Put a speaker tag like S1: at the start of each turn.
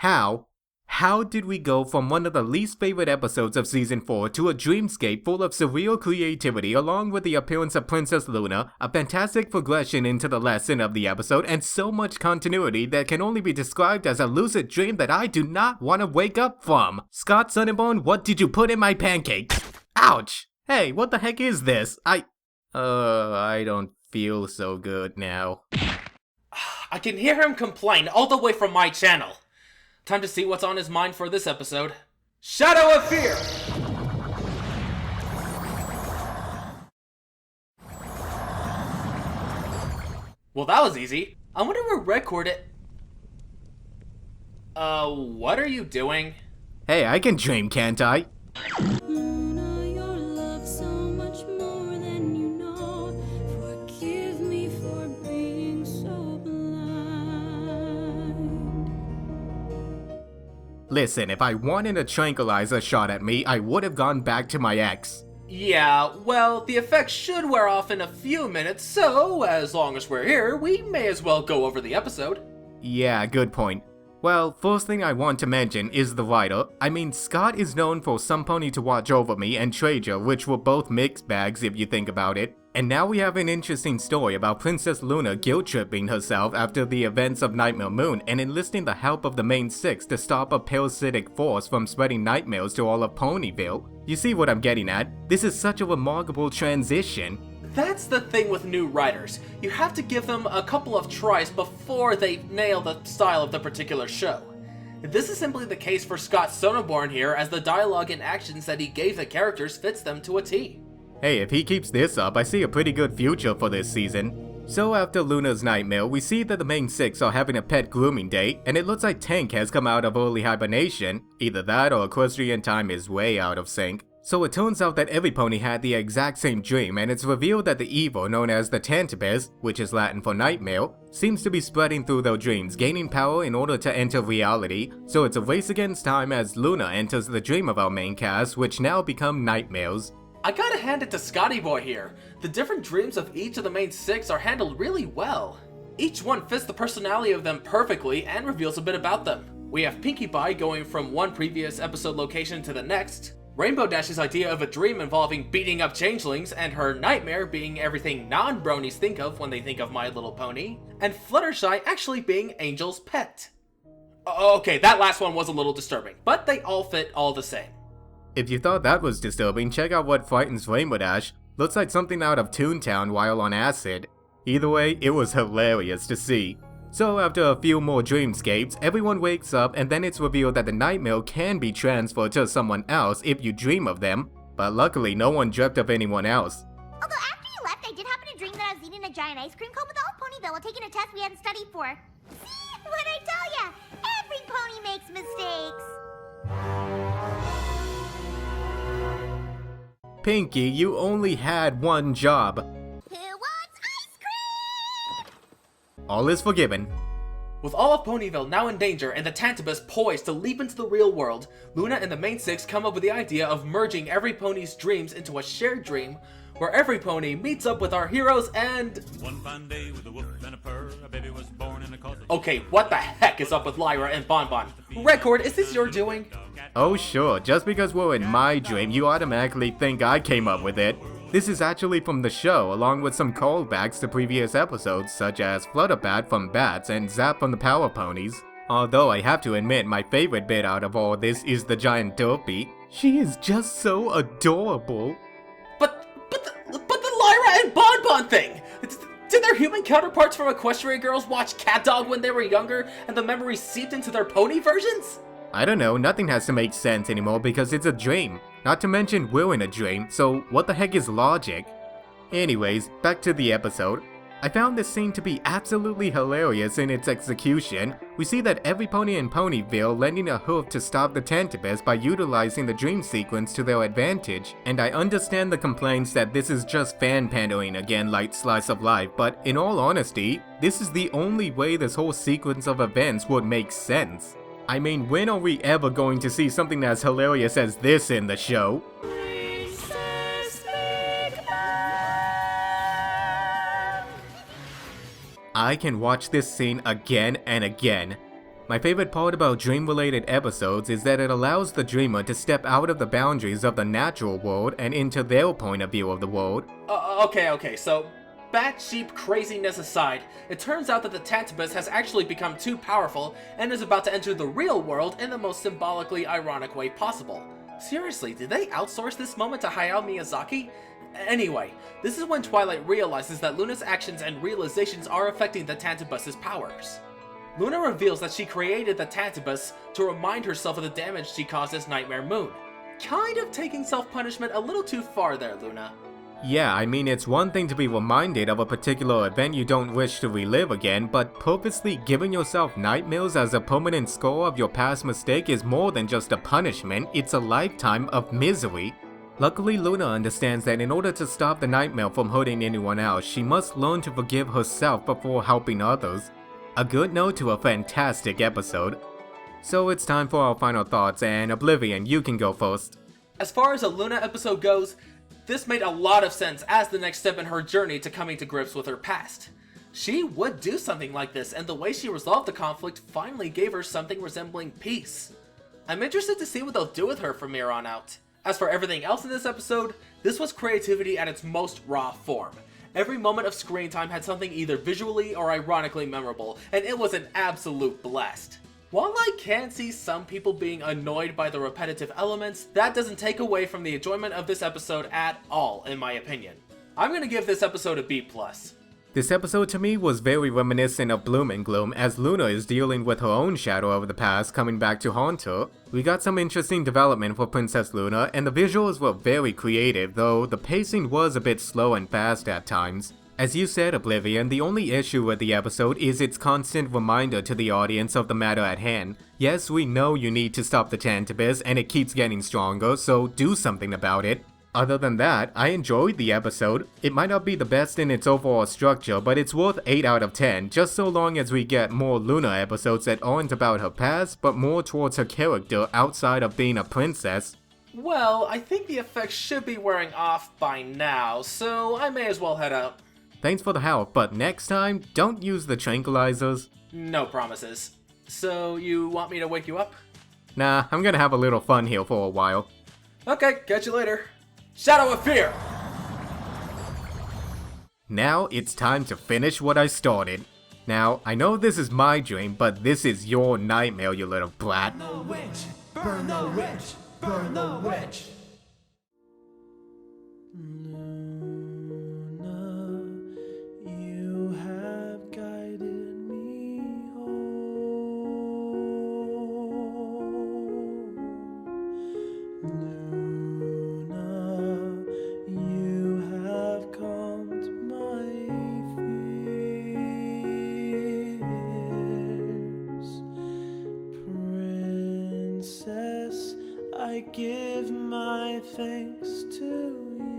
S1: How did we go from one of the least favorite episodes of Season 4 to a dreamscape full of surreal creativity along with the appearance of Princess Luna, a fantastic progression into the lesson of the episode, and so much continuity that can only be described as a lucid dream that I do not want to wake up from? Scott Sonneborn, what did you put in my pancakes? Ouch! Hey, what the heck is this? I don't feel so good now.
S2: I can hear him complain all the way from my channel. Time to see what's on his mind for this episode. Shadow of Fear! Well, that was easy. I wonder where record it. What are you doing?
S1: Hey, I can dream, can't I? Listen, if I wanted a tranquilizer shot at me, I would have gone back to my ex.
S2: Yeah, well, the effects should wear off in a few minutes, so as long as we're here, we may as well go over the episode.
S1: Yeah, good point. Well, first thing I want to mention is the writer. I mean, Scott is known for Some Pony to Watch Over Me and Treasure, which were both mixed bags if you think about it. And now we have an interesting story about Princess Luna guilt-tripping herself after the events of Nightmare Moon and enlisting the help of the main six to stop a parasitic force from spreading nightmares to all of Ponyville. You see what I'm getting at? This is such a remarkable transition.
S2: That's the thing with new writers. You have to give them a couple of tries before they nail the style of the particular show. This is simply the case for Scott Sonneborn here, as the dialogue and actions that he gave the characters fits them to a T.
S1: Hey, if he keeps this up, I see a pretty good future for this season. So after Luna's nightmare, we see that the main six are having a pet grooming date, and it looks like Tank has come out of early hibernation. Either that or equestrian time is way out of sync. So it turns out that every pony had the exact same dream, and it's revealed that the evil known as the Tantibes, which is Latin for nightmare, seems to be spreading through their dreams, gaining power in order to enter reality. So it's a race against time as Luna enters the dream of our main cast, which now become nightmares.
S2: I gotta hand it to Scotty Boy here. The different dreams of each of the main six are handled really well. Each one fits the personality of them perfectly and reveals a bit about them. We have Pinkie Pie going from one previous episode location to the next, Rainbow Dash's idea of a dream involving beating up changelings, and her nightmare being everything non-bronies think of when they think of My Little Pony, and Fluttershy actually being Angel's pet. Okay, that last one was a little disturbing, but they all fit all the same.
S1: If you thought that was disturbing, check out what frightens Rainbow Dash. Looks like something out of Toontown while on acid. Either way, it was hilarious to see. So after a few more dreamscapes, everyone wakes up and then it's revealed that the nightmare can be transferred to someone else if you dream of them, but luckily no one dreamt of anyone else.
S3: Although after you left, I did happen to dream that I was eating a giant ice cream cone with all of Ponyville while taking a test we hadn't studied for. See? What'd I tell ya? Every pony makes mistakes!
S1: Pinkie, you only had one job.
S3: Who wants ice cream?
S1: All is forgiven.
S2: With all of Ponyville now in danger and the Tantibus poised to leap into the real world, Luna and the main six come up with the idea of merging every pony's dreams into a shared dream, where every pony meets up with our heroes and...
S4: One fine day with a whoop and a purr, a baby was born in a closet.
S2: Okay, what the heck is up with Lyra and Bonbon? Record, is this your doing?
S1: Oh sure, just because we're in my dream, you automatically think I came up with it. This is actually from the show, along with some callbacks to previous episodes, such as Flutterbat from Bats and Zap from the Power Ponies. Although I have to admit, my favorite bit out of all this is the giant Dopey. She is just so adorable.
S2: But the Lyra and Bonbon thing! Did their human counterparts from Equestria Girls watch Cat Dog when they were younger, and the memories seeped into their pony versions?
S1: I don't know, nothing has to make sense anymore because it's a dream. Not to mention we're in a dream, so what the heck is logic? Anyways, back to the episode. I found this scene to be absolutely hilarious in its execution. We see that every pony in Ponyville lending a hoof to stop the Tantibes by utilizing the dream sequence to their advantage, and I understand the complaints that this is just fan pandering again like Slice of Life, but in all honesty, this is the only way this whole sequence of events would make sense. I mean, when are we ever going to see something as hilarious as this in the show? I can watch this scene again and again. My favorite part about dream-related episodes is that it allows the dreamer to step out of the boundaries of the natural world and into their point of view of the world.
S2: Okay, so batshit craziness aside, it turns out that the Tantibus has actually become too powerful and is about to enter the real world in the most symbolically ironic way possible. Seriously, did they outsource this moment to Hayao Miyazaki? Anyway, this is when Twilight realizes that Luna's actions and realizations are affecting the Tantibus's powers. Luna reveals that she created the Tantibus to remind herself of the damage she caused as Nightmare Moon. Kind of taking self-punishment a little too far there, Luna.
S1: Yeah, I mean, it's one thing to be reminded of a particular event you don't wish to relive again, but purposely giving yourself nightmares as a permanent score of your past mistake is more than just a punishment, it's a lifetime of misery. Luckily, Luna understands that in order to stop the nightmare from hurting anyone else, she must learn to forgive herself before helping others. A good note to a fantastic episode. So it's time for our final thoughts, and Oblivion, you can go first.
S2: As far as a Luna episode goes, this made a lot of sense as the next step in her journey to coming to grips with her past. She would do something like this, and the way she resolved the conflict finally gave her something resembling peace. I'm interested to see what they'll do with her from here on out. As for everything else in this episode, this was creativity at its most raw form. Every moment of screen time had something either visually or ironically memorable, and it was an absolute blast. While I can see some people being annoyed by the repetitive elements, that doesn't take away from the enjoyment of this episode at all, in my opinion. I'm gonna give this episode a B+.
S1: This episode to me was very reminiscent of Bloom and Gloom, as Luna is dealing with her own shadow of the past coming back to haunt her. We got some interesting development for Princess Luna, and the visuals were very creative, though the pacing was a bit slow and fast at times. As you said, Oblivion, the only issue with the episode is its constant reminder to the audience of the matter at hand. Yes, we know you need to stop the Tantibus, and it keeps getting stronger, so do something about it. Other than that, I enjoyed the episode. It might not be the best in its overall structure, but it's worth 8 out of 10, just so long as we get more Luna episodes that aren't about her past, but more towards her character outside of being a princess.
S2: Well, I think the effects should be wearing off by now, so I may as well head out.
S1: Thanks for the help, but next time, don't use the tranquilizers.
S2: No promises. So, you want me to wake you up?
S1: Nah, I'm gonna have a little fun here for a while.
S2: Okay, catch you later. Shadow of Fear!
S1: Now it's time to finish what I started. Now, I know this is my dream, but this is your nightmare, you little brat.
S5: Burn the witch! Burn the witch! Burn the witch! Luna, you have guided me home. Luna, you have calmed my fears. Princess, I give my thanks to you.